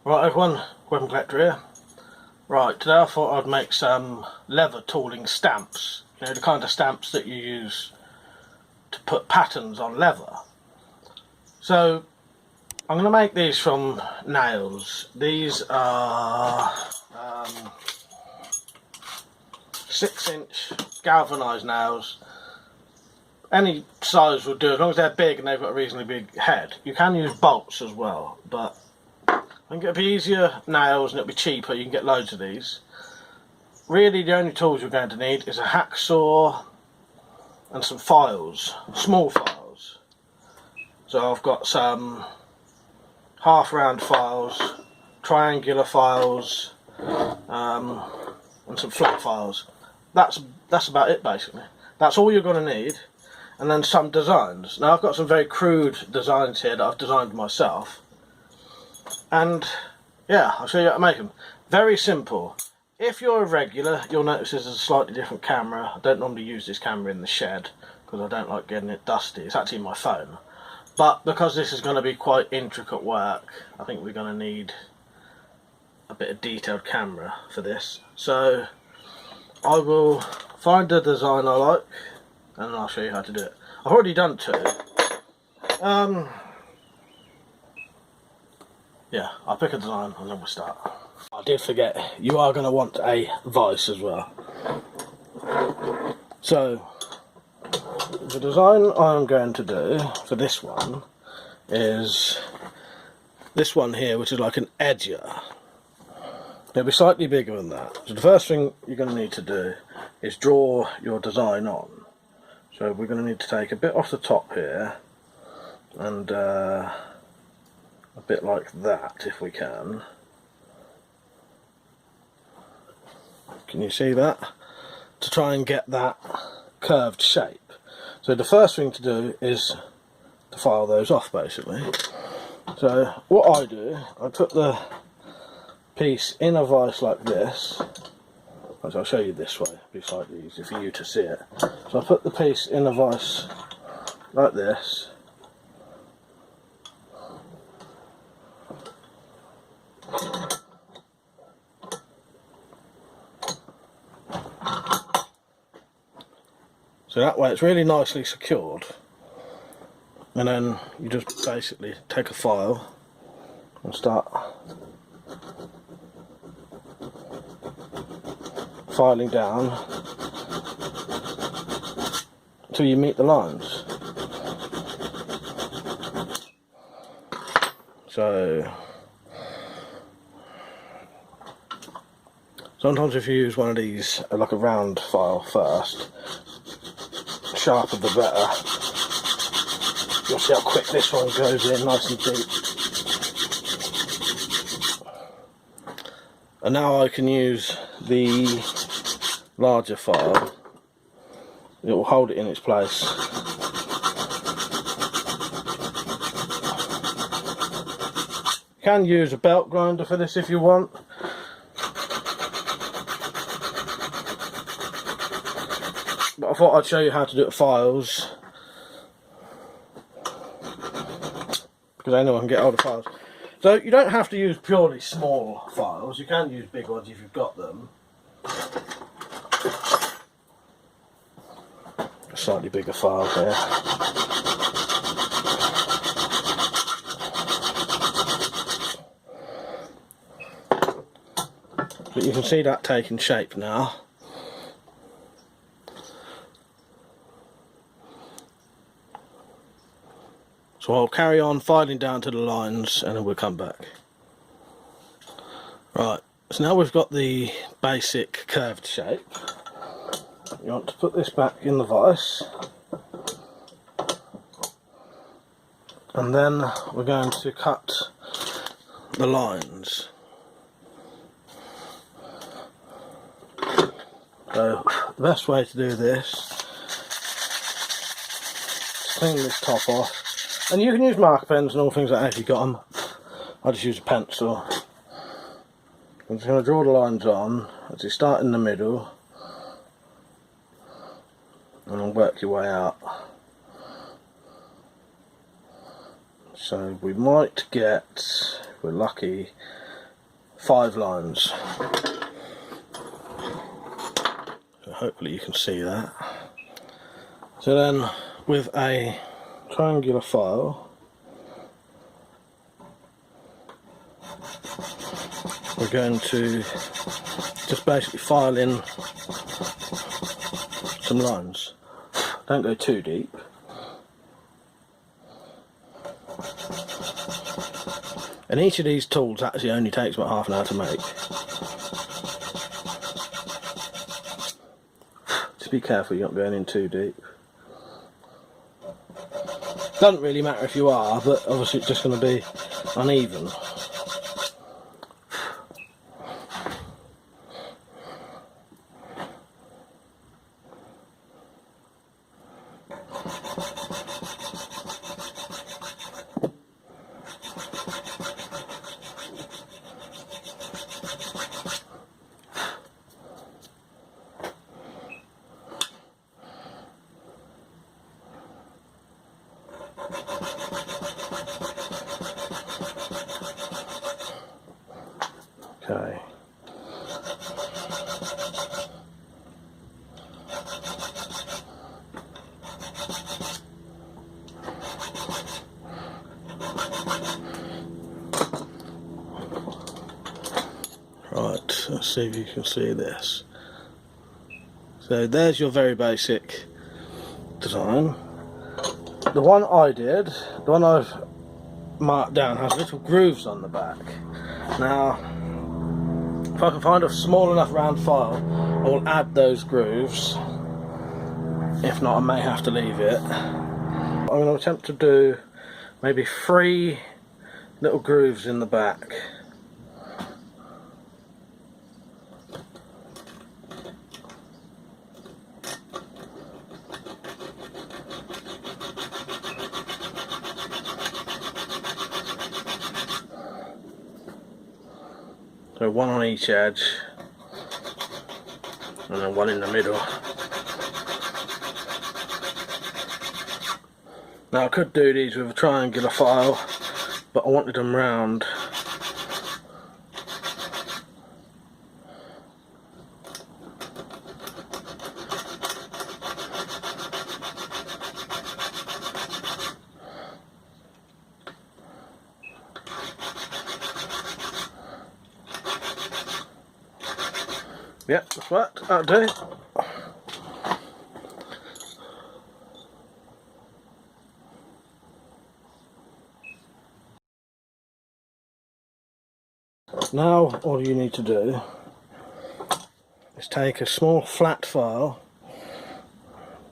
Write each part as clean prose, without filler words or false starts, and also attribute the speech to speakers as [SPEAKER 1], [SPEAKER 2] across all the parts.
[SPEAKER 1] Right everyone, WeaponCollector here. Right, today I thought I'd make some leather tooling stamps. You know, the kind of stamps that you use to put patterns on leather. So, I'm going to make these from nails. These are 6-inch galvanised nails. Any size will do, as long as they're big and they've got a reasonably big head. You can use bolts as well, but I think it'll be easier nails and it'll be cheaper. You can get loads of these. Really, the only tools you're going to need is a hacksaw and some files, small files. So I've got some half round files, triangular files, and some flat files. That's about it basically. That's all you're going to need. And then some designs. Now I've got some very crude designs here that I've designed myself. And yeah, I'll show you how to make them. Very simple. If you're a regular, you'll notice there's a slightly different camera. I don't normally use this camera in the shed because I don't like getting it dusty. It's actually my phone. But because this is going to be quite intricate work, I think we're going to need a bit of detailed camera for this. So I will find a design I like and I'll show you how to do it. I've already done two. Yeah, I'll pick a design and then we'll start. I did forget, you are going to want a vise as well. So, the design I'm going to do for this one is this one here, which is like an edger. It'll be slightly bigger than that. So the first thing you're going to need to do is draw your design on. So we're going to need to take a bit off the top here and a bit like that if we can. Can you see that? To try and get that curved shape. So the first thing to do is to file those off basically. So what I do, I put the piece in a vise like this. So I'll show you this way, it'll be slightly easier for you to see it. So I put the piece in a vise like this. So that way it's really nicely secured. And then you just basically take a file and start filing down until you meet the lines. So sometimes if you use one of these, like a round file first, the sharper the better. You'll see how quick this one goes in, nice and deep. And now I can use the larger file. It will hold it in its place. You can use a belt grinder for this if you want. But I thought I'd show you how to do it files, because anyone can get hold of files. So you don't have to use purely small files, you can use big ones if you've got them. A slightly bigger file here. But you can see that taking shape now. So I'll carry on filing down to the lines and then we'll come back. Right, so now we've got the basic curved shape. You want to put this back in the vise. And then we're going to cut the lines. So the best way to do this is clean this top off. And you can use marker pens and all things like that if you've got them. I just use a pencil. I'm just going to draw the lines on as you start in the middle and work your way out. So we might get, if we're lucky, 5 lines. So hopefully you can see that. So then with a triangular file, we're going to just basically file in some lines. Don't go too deep. And each of these tools actually only takes about half an hour to make. Just be careful you're not going in too deep. Doesn't really matter if you are, but obviously it's just going to be uneven. Okay. Right, let's see if you can see this. So there's your very basic design. The one I did, the one I've marked down, has little grooves on the back. Now, if I can find a small enough round file, I will add those grooves. If not, I may have to leave it. I'm going to attempt to do maybe 3 little grooves in the back. So 1 on each edge, and then 1 in the middle. Now I could do these with a triangular file, but I wanted them round. Yep, that's what, that'll do. Now all you need to do is take a small flat file,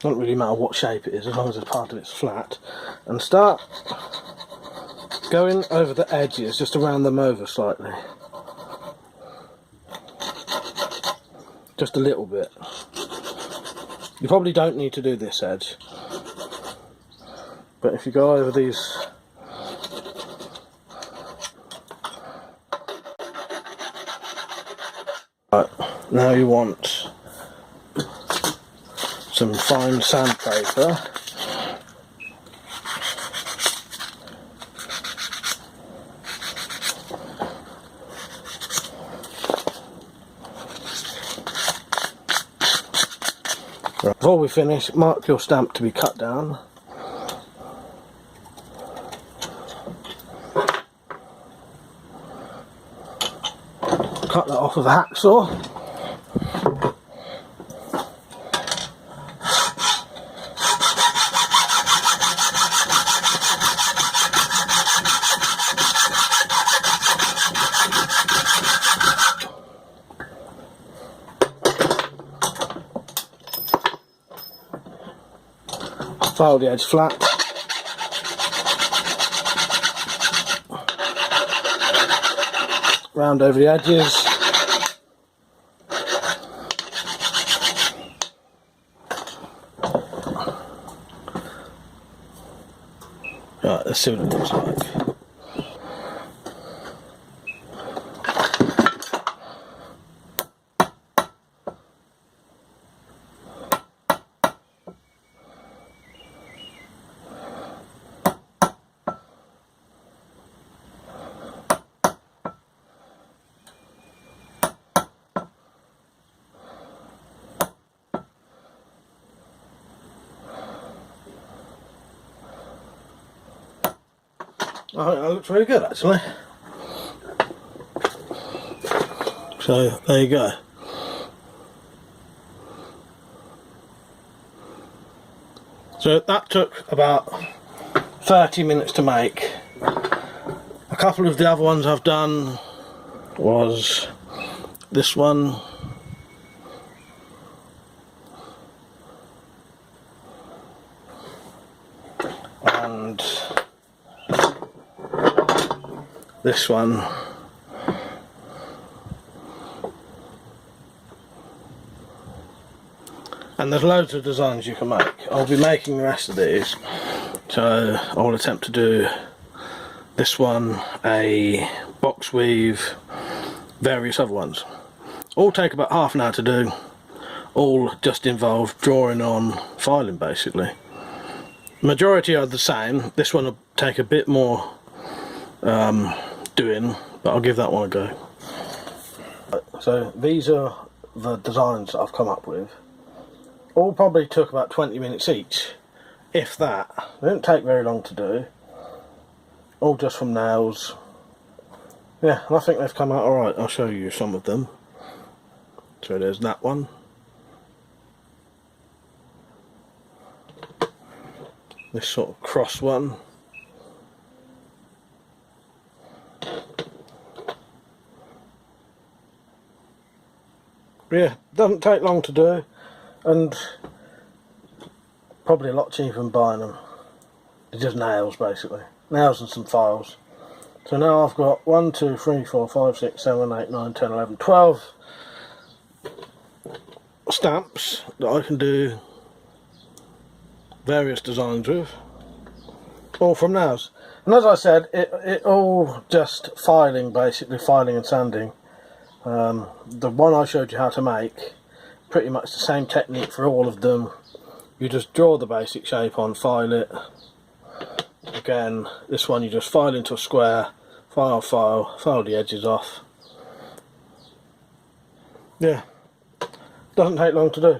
[SPEAKER 1] doesn't really matter what shape it is as long as it's part of it's flat, and start going over the edges just to round them over slightly. Just a little bit. You probably don't need to do this edge, but if you go over these right, now you want some fine sandpaper. Right. Before we finish, mark your stamp to be cut down. Cut that off with a hacksaw. File the edge flat. Round over the edges. Right, let's see what it looks like. I think that looks really good actually. So there you go. So that took about 30 minutes to make. A couple of the other ones I've done was this one, and this one. And there's loads of designs you can make. I'll be making the rest of these, so I'll attempt to do this one, a box weave, various other ones. All take about half an hour to do, all just involve drawing on filing basically. Majority are the same. This one will take a bit more doing, but I'll give that one a go. So these are the designs that I've come up with. All probably took about 20 minutes each, if that. They didn't take very long to do. All just from nails. Yeah, and I think they've come out alright. I'll show you some of them. So there's that one. This sort of cross one. Yeah, doesn't take long to do, and probably a lot cheaper than buying them. They're just nails basically. Nails and some files. So now I've got 1, 2, 3, 4, 5, 6, 7, 8, 9, 10, 11, 12 stamps that I can do various designs with, all from nails. And as I said, it all just filing basically, filing and sanding. The one I showed you how to make, pretty much the same technique for all of them. You just draw the basic shape on, file it. Again, this one you just file into a square, file the edges off. Yeah, doesn't take long to do.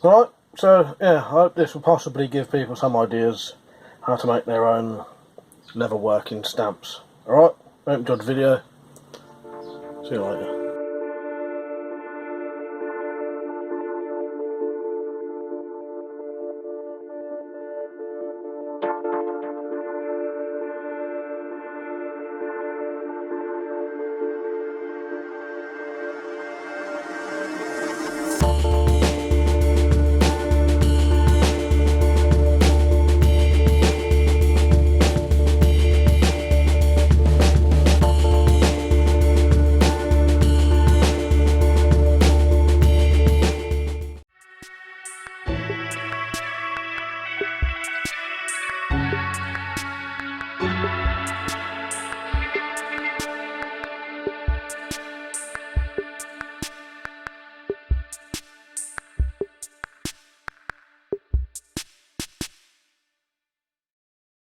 [SPEAKER 1] Alright, so yeah, I hope this will possibly give people some ideas how to make their own leather working stamps. Alright, hope you enjoyed the video. See you later.